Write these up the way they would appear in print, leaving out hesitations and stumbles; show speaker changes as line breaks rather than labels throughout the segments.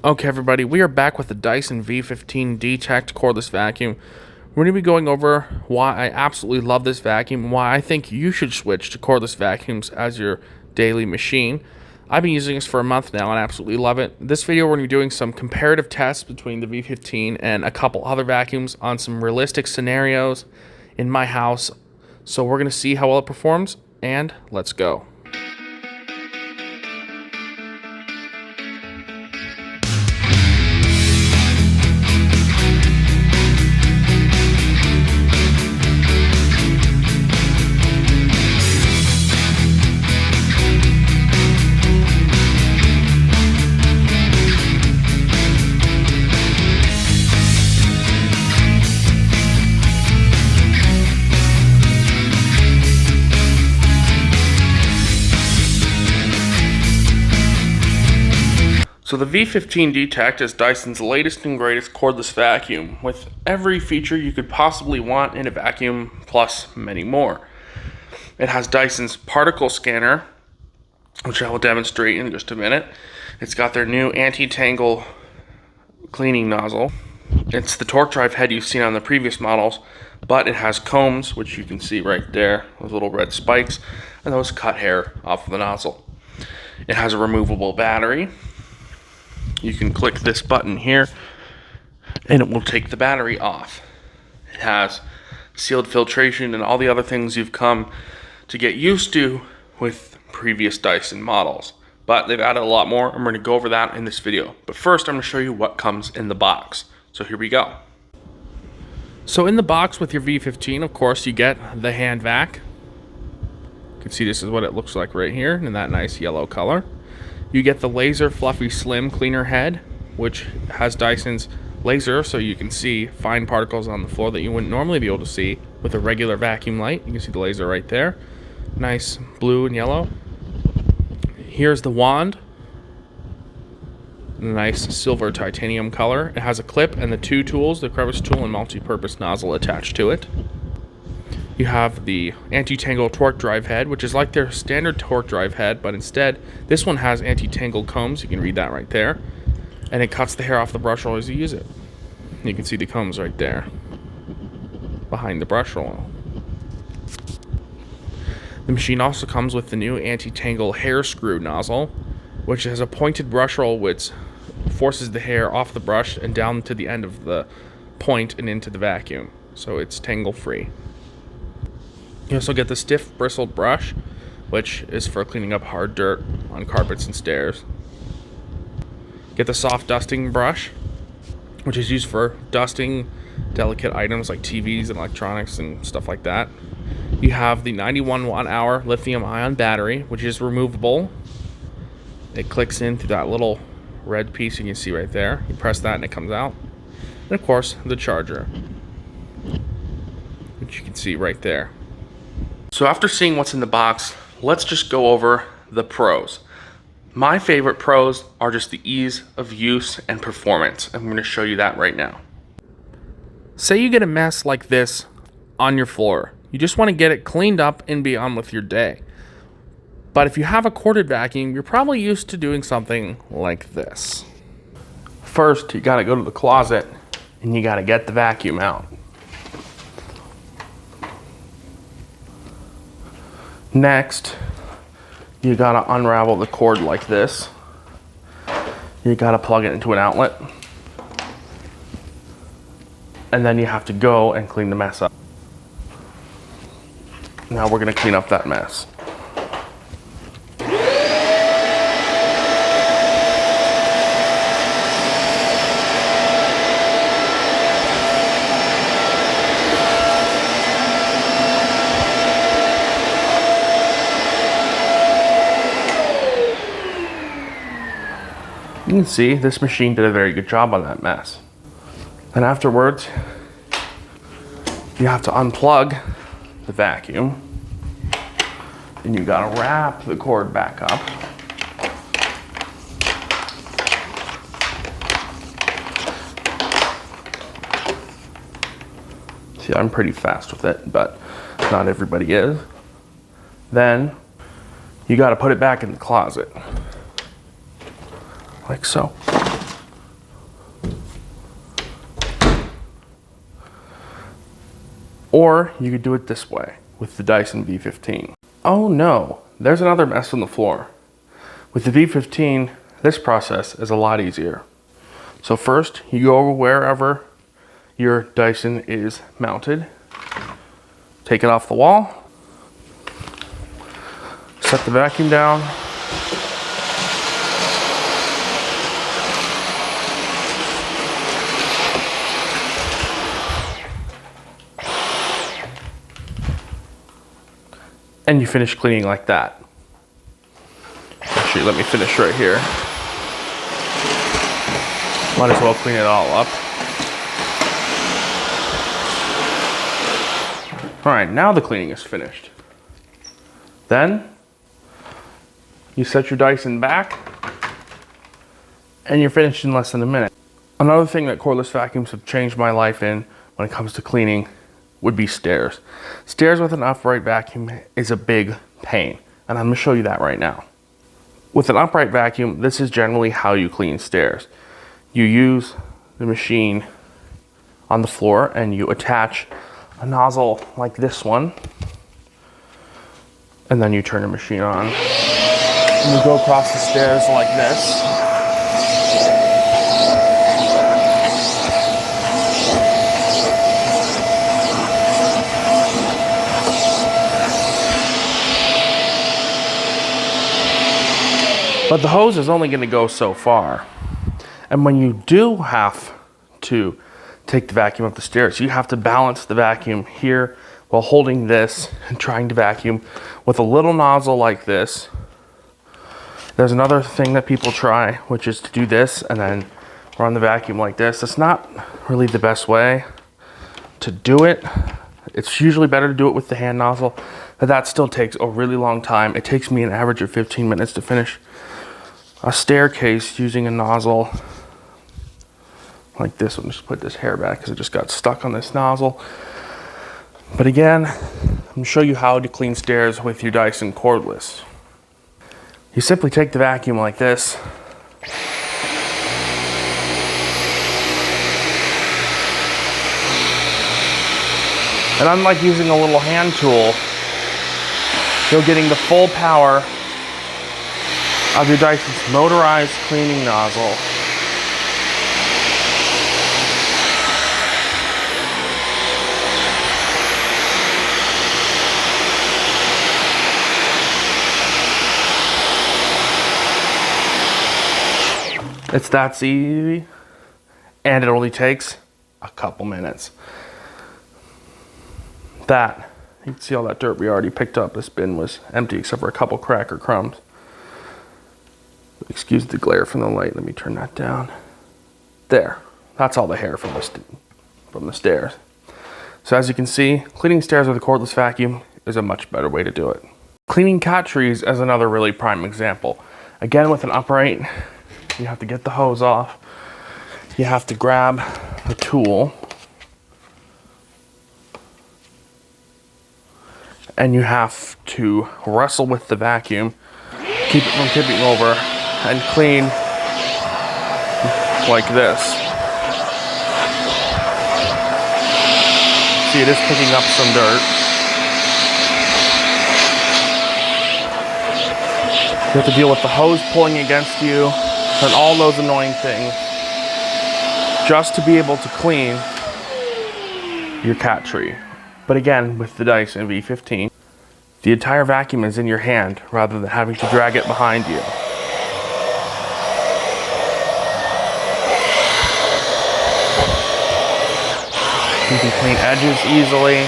Okay, everybody, we are back with the Dyson V15 Detect cordless vacuum. We're going to be going over why I absolutely love this vacuum and why I think you should switch to cordless vacuums as your daily machine. I've been using this for a month now and I absolutely love it. This video, we're going to be doing some comparative tests between the V15 and a couple other vacuums on some realistic scenarios in my house. So we're going to see how well it performs, and let's go. So the V15 Detect is Dyson's latest and greatest cordless vacuum, with every feature you could possibly want in a vacuum, plus many more. It has Dyson's particle scanner, which I will demonstrate in just a minute. It's got their new anti-tangle cleaning nozzle. It's the torque drive head you've seen on the previous models, but it has combs, which you can see right there, with little red spikes, and those cut hair off of the nozzle. It has a removable battery. You can click this button here and it will take the battery off. It has sealed filtration and all the other things you've come to get used to with previous Dyson models. But they've added a lot more, and we're going to go over that in this video. But first, I'm going to show you what comes in the box. So here we go. So in the box with your V15, of course, you get the hand vac. You can see this is what it looks like right here in that nice yellow color. You get the laser fluffy slim cleaner head, which has Dyson's laser, so you can see fine particles on the floor that you wouldn't normally be able to see with a regular vacuum light. You can see the laser right there. Nice blue and yellow. Here's the wand. Nice silver titanium color. It has a clip and the two tools, the crevice tool and multi-purpose nozzle, attached to it. You have the anti-tangle torque drive head, which is like their standard torque drive head, but instead this one has anti-tangle combs. You can read that right there, and it cuts the hair off the brush roll as you use it. You can see the combs right there behind the brush roll. The machine also comes with the new anti-tangle hair screw nozzle, which has a pointed brush roll which forces the hair off the brush and down to the end of the point and into the vacuum, so it's tangle free. You also get the stiff bristled brush, which is for cleaning up hard dirt on carpets and stairs. Get the soft dusting brush, which is used for dusting delicate items like TVs and electronics and stuff like that. You have the 91 watt-hour lithium-ion battery, which is removable. It clicks in through that little red piece you can see right there. You press that and it comes out. And of course, the charger, which you can see right there. So after seeing what's in the box, let's just go over the pros. My favorite pros are just the ease of use and performance. I'm going to show you that right now. Say you get a mess like this on your floor. You just want to get it cleaned up and be on with your day. But if you have a corded vacuum, you're probably used to doing something like this. First, you got to go to the closet and you got to get the vacuum out. Next, you gotta unravel the cord like this. You gotta plug it into an outlet. And then you have to go and clean the mess up. Now we're gonna clean up that mess. You can see this machine did a very good job on that mess. And afterwards, you have to unplug the vacuum. And you gotta wrap the cord back up. See, I'm pretty fast with it, but not everybody is. Then you got to put it back in the closet, like so. Or you could do it this way with the Dyson V15. Oh no, there's another mess on the floor. With the V15, this process is a lot easier. So first, you go wherever your Dyson is mounted, take it off the wall, set the vacuum down, and you finish cleaning like that. Actually, let me finish right here. Might as well clean it all up. All right, now the cleaning is finished. Then you set your Dyson back and you're finished in less than a minute. Another thing that cordless vacuums have changed my life in when it comes to cleaning would be stairs. Stairs with an upright vacuum is a big pain, and I'm gonna show you that right now. With an upright vacuum, this is generally how you clean stairs. You use the machine on the floor and you attach a nozzle like this one, and then you turn the machine on. And you go across the stairs like this. But the hose is only going to go so far. And when you do have to take the vacuum up the stairs, you have to balance the vacuum here while holding this and trying to vacuum with a little nozzle like this. There's another thing that people try, which is to do this and then run the vacuum like this. It's not really the best way to do it. It's usually better to do it with the hand nozzle, but that still takes a really long time. It takes me an average of 15 minutes to finish a staircase using a nozzle like this one. Just put this hair back because it just got stuck on this nozzle. But again, I'm going to show you how to clean stairs with your Dyson cordless. You simply take the vacuum like this, and unlike using a little hand tool, you're getting the full power of your Dyson's motorized cleaning nozzle. It's that easy, and it only takes a couple minutes. That, you can see all that dirt we already picked up. This bin was empty except for a couple cracker crumbs. Excuse the glare from the light. Let me turn that down. There. That's all the hair from the stairs. So as you can see, cleaning stairs with a cordless vacuum is a much better way to do it. Cleaning cat trees is another really prime example. Again, with an upright, you have to get the hose off. You have to grab the tool. And you have to wrestle with the vacuum, keep it from tipping over, and clean like this. See, it is picking up some dirt. You have to deal with the hose pulling against you and all those annoying things just to be able to clean your cat tree. But again, with the Dyson V15, the entire vacuum is in your hand rather than having to drag it behind you. You can clean edges easily.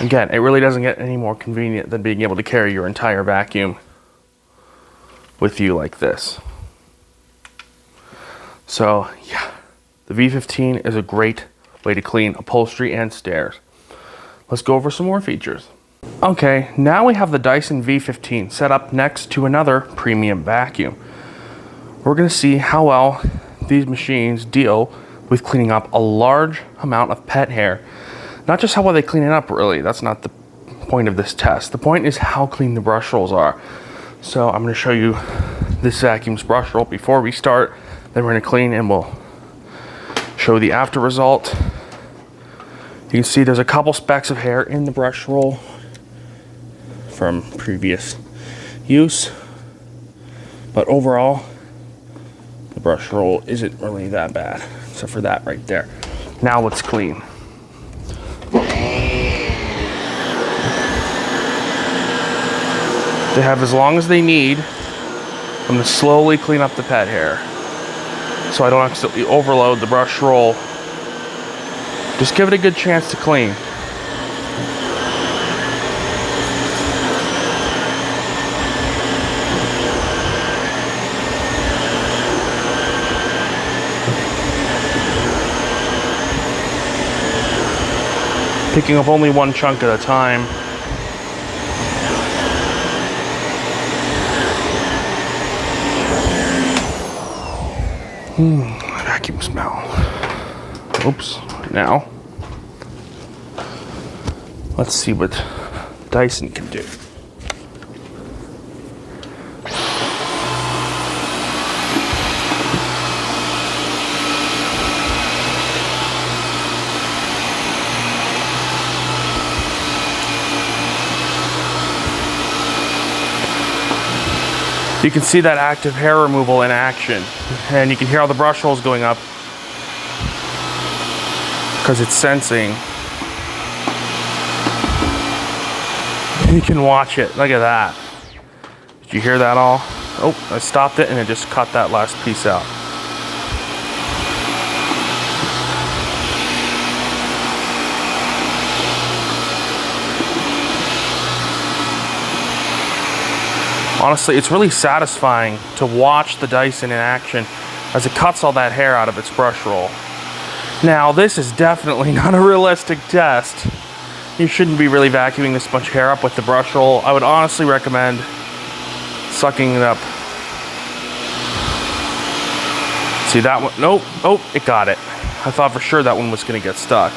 Again, it really doesn't get any more convenient than being able to carry your entire vacuum with you like this. So, yeah, the V15 is a great way to clean upholstery and stairs. Let's go over some more features. Okay, now we have the Dyson V15 set up next to another premium vacuum. We're going to see how well these machines deal with cleaning up a large amount of pet hair. Not just how well they clean it up, really. That's not the point of this test. The point is how clean the brush rolls are. So I'm going to show you this vacuum's brush roll before we start Then we're gonna clean and we'll show the after result. You can see there's a couple specks of hair in the brush roll from previous use, but overall the brush roll isn't really that bad, except for that right there. Now let's clean. They have as long as they need. I'm going to slowly clean up the pet hair so I don't accidentally overload the brush roll. Just give it a good chance to clean. Picking up only one chunk at a time. Vacuum smell. Oops. Now, let's see what Dyson can do. You can see that active hair removal in action, and you can hear all the brush rolls going up because it's sensing. You can watch it. Look at that. Did you hear that all? Oh, I stopped it and it just cut that last piece out. Honestly, it's really satisfying to watch the Dyson in action as it cuts all that hair out of its brush roll. Now, this is definitely not a realistic test. You shouldn't be really vacuuming this much hair up with the brush roll. I would honestly recommend sucking it up. See that one? Nope. Oh, it got it. I thought for sure that one was going to get stuck.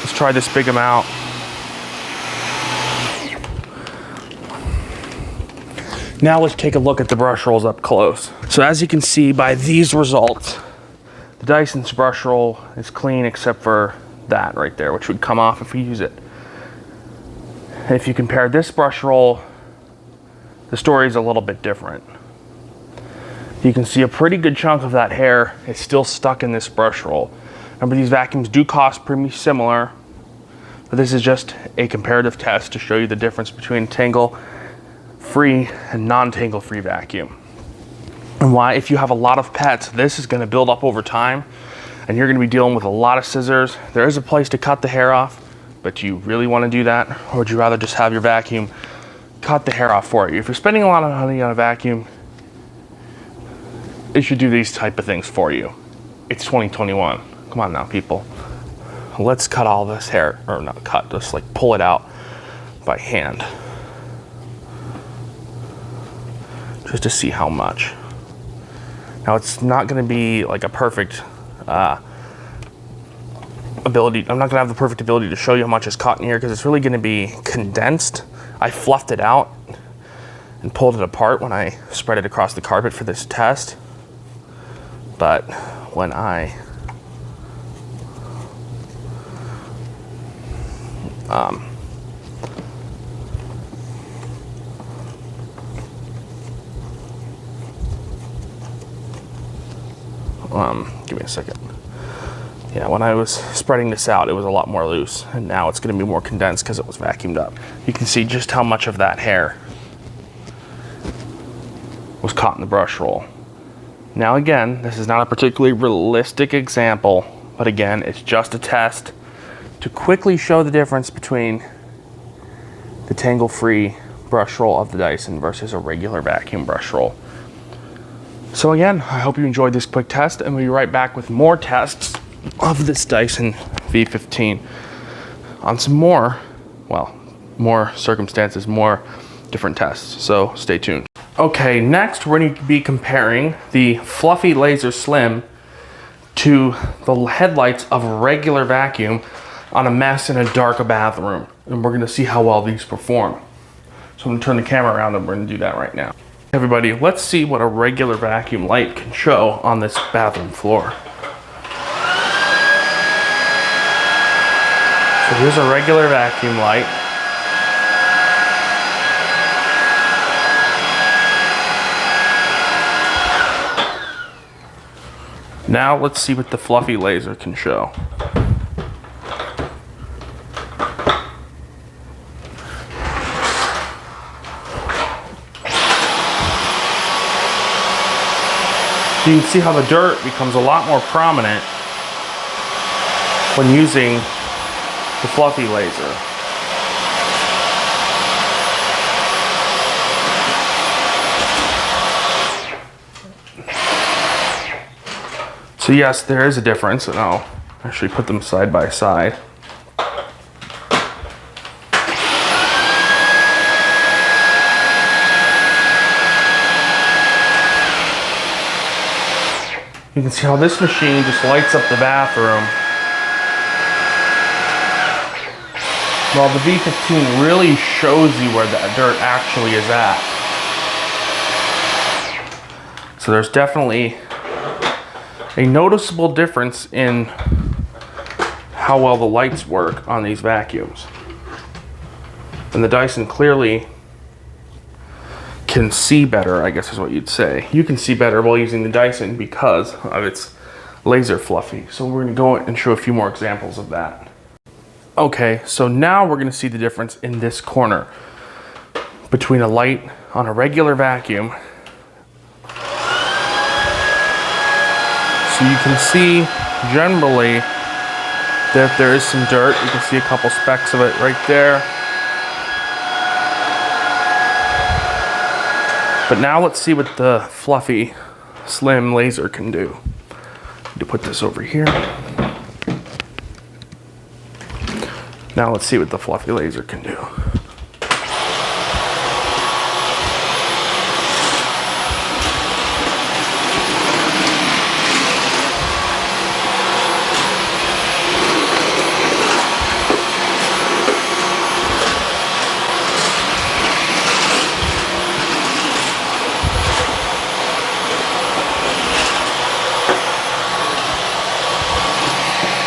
Let's try this big amount. Now let's take a look at the brush rolls up close. So as you can see by these results, the Dyson's brush roll is clean except for that right there, which would come off if we use it. If you compare this brush roll, the story is a little bit different. You can see a pretty good chunk of that hair is still stuck in this brush roll. Remember, these vacuums do cost pretty similar, but this is just a comparative test to show you the difference between tangle-free and non-tangle-free vacuum. And why, if you have a lot of pets, this is going to build up over time and you're going to be dealing with a lot of scissors. There is a place to cut the hair off, but do you really want to do that? Or would you rather just have your vacuum cut the hair off for you? If you're spending a lot of money on a vacuum, it should do these type of things for you. It's 2021. Come on now, people. Let's cut all this hair, or not cut, just like pull it out by hand. Just to see how much. Now it's not going to be like a perfect ability. I'm not going to have the perfect ability to show you how much is caught in here because it's really going to be condensed. I fluffed it out and pulled it apart when I spread it across the carpet for this test. But when I give me a second. Yeah, when I was spreading this out, it was a lot more loose, and now it's going to be more condensed because it was vacuumed up. You can see just how much of that hair was caught in the brush roll. Now again, this is not a particularly realistic example, but again, it's just a test to quickly show the difference between the tangle-free brush roll of the Dyson versus a regular vacuum brush roll. So again, I hope you enjoyed this quick test, and we'll be right back with more tests of this Dyson V15 on some more, well, more circumstances, more different tests. So stay tuned. Okay, next we're going to be comparing the Fluffy Laser Slim to the headlights of a regular vacuum on a mess in a dark bathroom. And we're going to see how well these perform. So I'm going to turn the camera around and we're going to do that right now. Everybody, let's see what a regular vacuum light can show on this bathroom floor. So here's a regular vacuum light. Now let's see what the fluffy laser can show. You can see how the dirt becomes a lot more prominent when using the fluffy laser. So yes, there is a difference, and I'll actually put them side by side. You can see how this machine just lights up the bathroom, while the V15 really shows you where that dirt actually is at. So there's definitely a noticeable difference in how well the lights work on these vacuums. And the Dyson clearly can see better, I guess is what you'd say. You can see better while using the Dyson because of its laser fluffy. So we're gonna go and show a few more examples of that. Okay, so now we're gonna see the difference in this corner between a light on a regular vacuum. So you can see generally that there is some dirt. You can see a couple specks of it right there. But now let's see what the fluffy slim laser can do. Need to put this over here. Now let's see what the fluffy laser can do.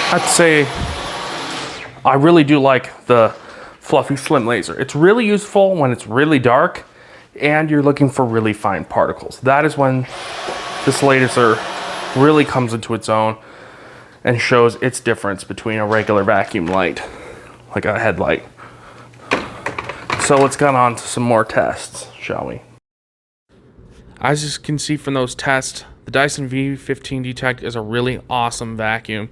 I'd say I really do like the fluffy slim laser. It's really useful when it's really dark and you're looking for really fine particles. That is when this laser really comes into its own and shows its difference between a regular vacuum light, like a headlight. So let's get on to some more tests, shall we? As you can see from those tests, the Dyson V15 Detect is a really awesome vacuum.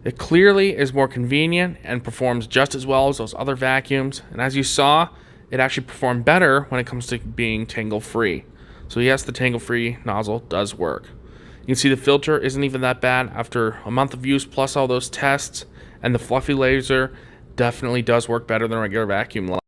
It clearly is more convenient and performs just as well as those other vacuums. And as you saw, it actually performed better when it comes to being tangle-free. So yes, the tangle-free nozzle does work. You can see the filter isn't even that bad after a month of use plus all those tests. And the fluffy laser definitely does work better than a regular vacuum light.